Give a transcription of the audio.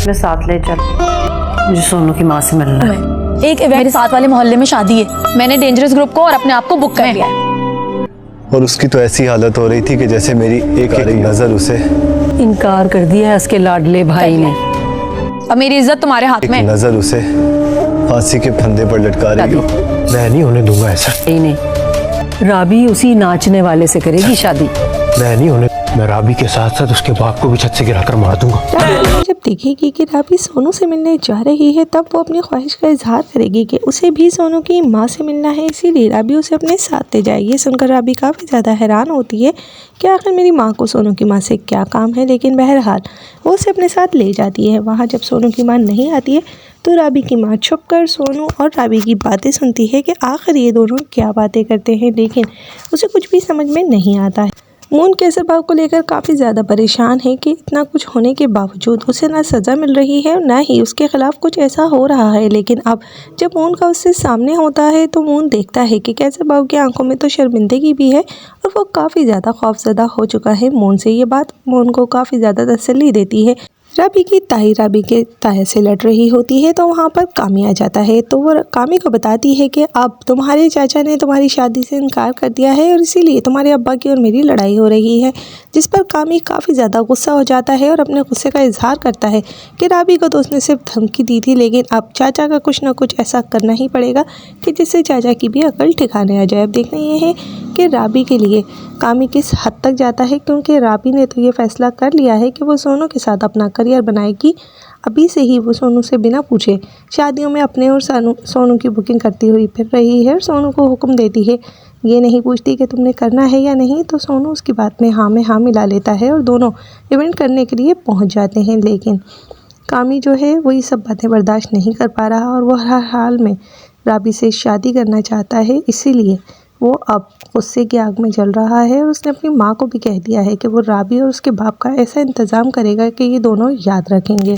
अपने साथ ले चल, मुझे सोनू की माँ से मिलना है। एक मेरे साथ वाले मोहल्ले में शादी है, मैंने डेंजरस ग्रुप को और अपने आप को बुक कर लिया है। और उसकी तो ऐसी हालत हो रही थी कि जैसे मेरी एक नजर उसे इनकार कर दिया है उसके लाडले भाई ने। अब मेरी इज्जत तुम्हारे हाथ में। नजर उसे फांसी के फंदे पर लटका रही हो। मैं नहीं होने दूंगा ऐसा। नहीं, राबी उसी नाचने वाले से करेगी शादी। मैं नहीं होने, मैं राबी के साथ साथ उसके बाप को भी छत से गिराकर मार दूंगा। जब देखेगी कि राबी सोनू से मिलने जा रही है तब वो अपनी ख्वाहिश का इजहार करेगी कि उसे भी सोनू की माँ से मिलना है, इसीलिए राबी उसे अपने साथ ले जाएगी। ये सुनकर राबी काफ़ी ज़्यादा हैरान होती है कि आखिर मेरी माँ को सोनू की माँ से क्या काम है, लेकिन बहरहाल वो उसे अपने साथ ले जाती है। वहाँ जब सोनू की माँ नहीं आती है तो राबी की माँ छुपकर सोनू और राबी की बातें सुनती है कि आखिर ये दोनों क्या बातें करते हैं, लेकिन उसे कुछ भी समझ में नहीं आता है। मून केसर बाग को लेकर काफ़ी ज़्यादा परेशान है कि इतना कुछ होने के बावजूद उसे ना सज़ा मिल रही है और ना ही उसके ख़िलाफ़ कुछ ऐसा हो रहा है। लेकिन अब जब मून का उससे सामने होता है तो मून देखता है कि केसर बाग की आंखों में तो शर्मिंदगी भी है और वो काफ़ी ज़्यादा खौफज़दा हो चुका है मून से। ये बात मून को काफ़ी ज़्यादा तसल्ली देती है। राबी की ताई राबी के ताया से लड़ रही होती है तो वहाँ पर कामी आ जाता है, तो वो कामी को बताती है कि अब तुम्हारे चाचा ने तुम्हारी शादी से इनकार कर दिया है और इसीलिए तुम्हारे अब्बा की और मेरी लड़ाई हो रही है। जिस पर कामी काफ़ी ज़्यादा गुस्सा हो जाता है और अपने गुस्से का इजहार करता है कि राबी को तो उसने सिर्फ धमकी दी थी, लेकिन अब चाचा का कुछ ना कुछ ऐसा करना ही पड़ेगा कि जिससे चाचा की भी अकल ठिकाने आ जाए। अब देखना ये है कि राबी के लिए कामी किस हद तक जाता है, क्योंकि राबी ने तो ये फैसला कर लिया है कि वो सोनू के साथ अपना करियर बनाएगी। अभी से ही वो सोनू से बिना पूछे शादियों में अपने और सोनू की बुकिंग करती हुई फिर रही है और सोनू को हुक्म देती है, ये नहीं पूछती कि तुमने करना है या नहीं। तो सोनू उसकी बात में हाँ मिला लेता है और दोनों इवेंट करने के लिए पहुंच जाते हैं। लेकिन कामी जो है वो ये सब बातें बर्दाश्त नहीं कर पा रहा और वो हर हाल में राबी से शादी करना चाहता है, इसीलिए वो अब गुस्से की आग में जल रहा है और उसने अपनी माँ को भी कह दिया है कि वो राबी और उसके बाप का ऐसा इंतज़ाम करेगा कि ये दोनों याद रखेंगे।